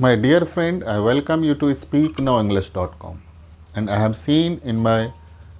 My dear friend, I welcome you to speaknowenglish.com, and I have seen in my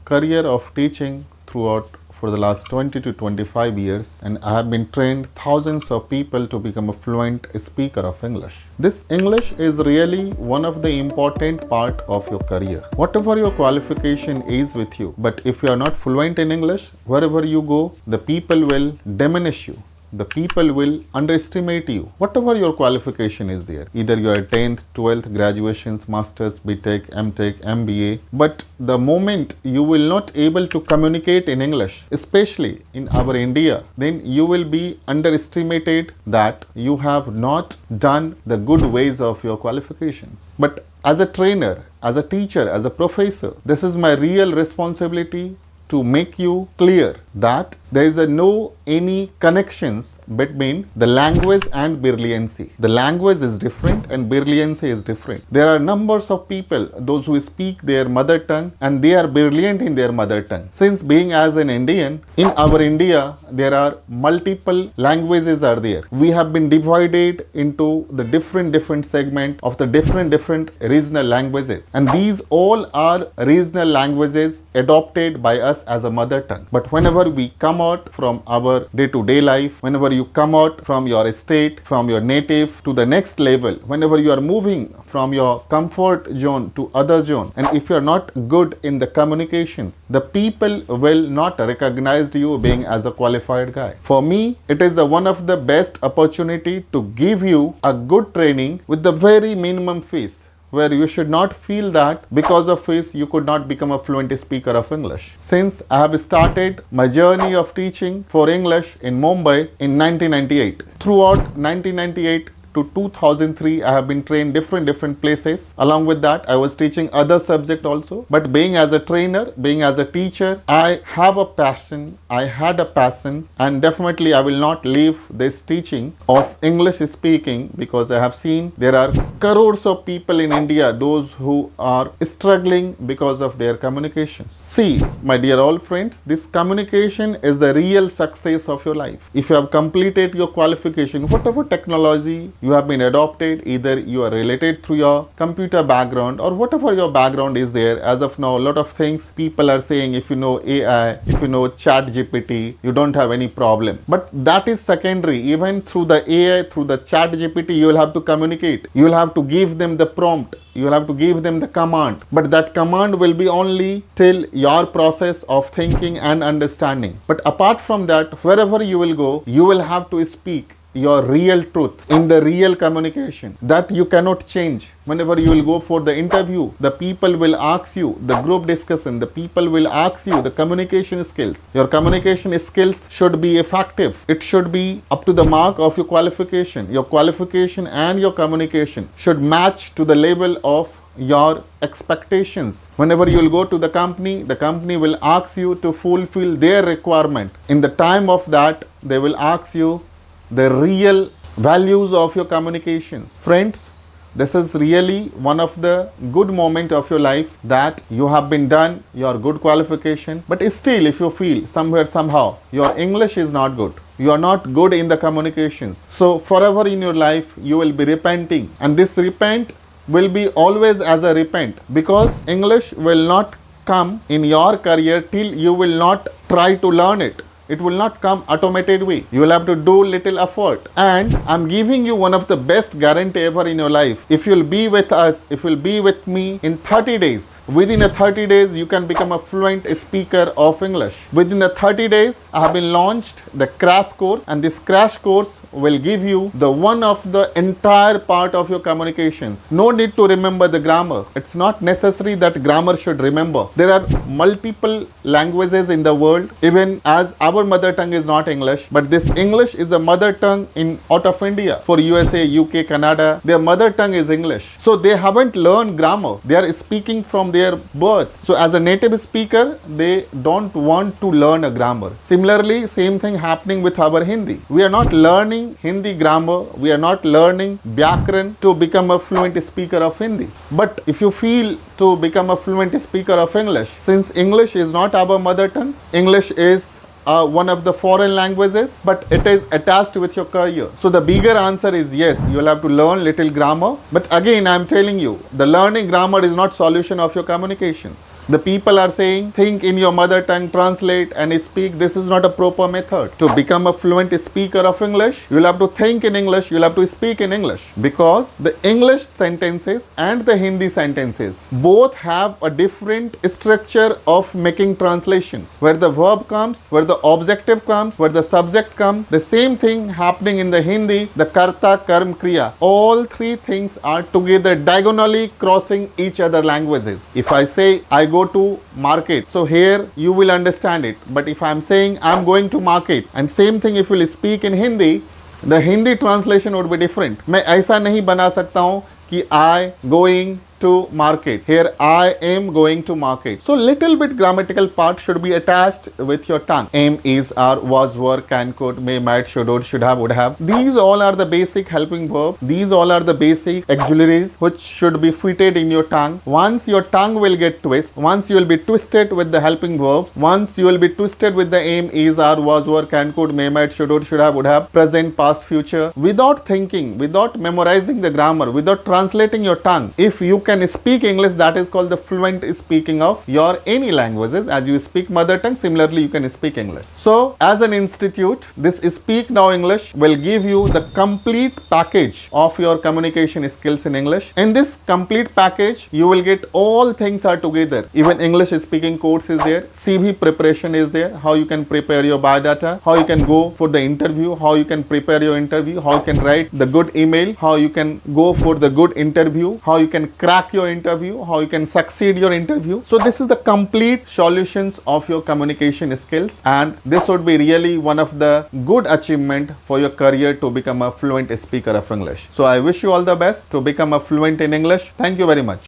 career of teaching throughout for the last 20 to 25 years, and I have been trained thousands of people to become a fluent speaker of English. This English is really one of the important part of your career. Whatever your qualification is with you, but if you are not fluent in English, wherever you go, the people will diminish you. The people will underestimate you, whatever your qualification is there. Either you are 10th, 12th, graduations, masters, BTech, MTech, MBA. But the moment you will not able to communicate in English, especially in our India, then you will be underestimated that you have not done the good ways of your qualifications. But as a trainer, as a teacher, as a professor, this is my real responsibility to make you clear that there is no any connections between the language and brilliancy. The language is different and brilliancy is different. There are numbers of people, those who speak their mother tongue and they are brilliant in their mother tongue. Since being as an Indian, in our India, there are multiple languages are there. We have been divided into the different segment of the different regional languages. And these all are regional languages adopted by us as a mother tongue. But whenever we come out from our day-to-day life, whenever you come out from your state, from your native to the next level, whenever you are moving from your comfort zone to other zone, and if you are not good in the communications, the people will not recognize you being as a qualified guy. For me, it is one of the best opportunity to give you a good training with the very minimum fees, where you should not feel that because of fees you could not become a fluent speaker of English. Since I have started my journey of teaching for English in Mumbai in 1998, throughout 1998 to 2003, I have been trained different places. Along with that, I was teaching other subject also. But being as a trainer, being as a teacher, I have a passion, I had a passion, and definitely I will not leave this teaching of English speaking, because I have seen there are crores of people in India, those who are struggling because of their communications. See, my dear old friends, this communication is the real success of your life. If you have completed your qualification, whatever technology you have been adopted, either you are related through your computer background or whatever your background is there. As of now, a lot of things people are saying, if you know AI, if you know chat GPT, you don't have any problem. But that is secondary. Even through the AI, through the chat GPT, you will have to communicate. You will have to give them the prompt. You will have to give them the command. But that command will be only till your process of thinking and understanding. But apart from that, wherever you will go, you will have to speak your real truth in the real communication that you cannot change. Whenever you will go for the interview, the people will ask you, the group discussion, the people will ask you the communication skills. Your communication skills should be effective. It should be up to the mark of your qualification. Your qualification and your communication should match to the level of your expectations. Whenever you will go to the company will ask you to fulfill their requirement. In the time of that, they will ask you the real values of your communications. Friends, this is really one of the good moment of your life that you have been done your good qualification. But still, if you feel somewhere somehow your English is not good, you are not good in the communications, so forever in your life you will be repenting, and this repent will be always as a repent, because English will not come in your career till you will not try to learn it. It will not come automated way. You will have to do little effort. And I'm giving you one of the best guarantee ever in your life. If you'll be with us, if you'll be with me in 30 days, within a 30 days, you can become a fluent speaker of English. Within the 30 days, I have been launched the crash course, and this crash course will give you the one of the entire part of your communications. No need to remember the grammar. It's not necessary that grammar should remember. There are multiple languages in the world, even as our mother tongue is not English, but this English is the mother tongue in out of India. For USA, UK, Canada, their mother tongue is English. So they haven't learned grammar. They are speaking from their birth. So as a native speaker, they don't want to learn a grammar. Similarly, same thing happening with our Hindi. We are not learning Hindi grammar. We are not learning Vyakaran to become a fluent speaker of Hindi. But if you feel to become a fluent speaker of English, since English is not our mother tongue, English is one of the foreign languages, but it is attached with your career? So the bigger answer is yes, you will have to learn little grammar. But again, I am telling you, the learning grammar is not solution of your communications. The people are saying, think in your mother tongue, translate and speak. This is not a proper method. To become a fluent speaker of English, you will have to think in English, you will have to speak in English. Because the English sentences and the Hindi sentences both have a different structure of making translations. Where the verb comes, where the objective comes, where the subject comes, the same thing happening in the Hindi, the karta, karm, kriya. All three things are together diagonally crossing each other languages. If I say I go to market, so here you will understand it. But if I am saying I am going to market, and same thing if you will speak in Hindi, the Hindi translation would be different. मैं ऐसा नहीं बना सकता हूँ कि I going to market. Here I am going to market. So little bit grammatical part should be attached with your tongue. Am, is, are, was, were, can, could, may, might, should, would, should have, would have. These all are the basic helping verbs. These all are the basic auxiliaries which should be fitted in your tongue. Once your tongue will get twisted, once you will be twisted with the helping verbs, once you will be twisted with the am, is, are, was, were, can, could, may, might, should, would, should have, present, past, future, without thinking, without memorizing the grammar, without translating your tongue, if you can speak English, that is called the fluent speaking of your any languages. As you speak mother tongue, similarly you can speak English. So as an institute, this Speak Now English will give you the complete package of your communication skills in English. In this complete package, you will get all things are together. Even English speaking course is there, CV preparation is there, how you can prepare your biodata, how you can go for the interview, how you can prepare your interview, how you can write the good email, how you can go for the good interview, how you can crack your interview, how you can succeed your interview. So this is the complete solutions of your communication skills, and this would be really one of the good achievement for your career to become a fluent speaker of English. So I wish you all the best to become a fluent in English. Thank you very much.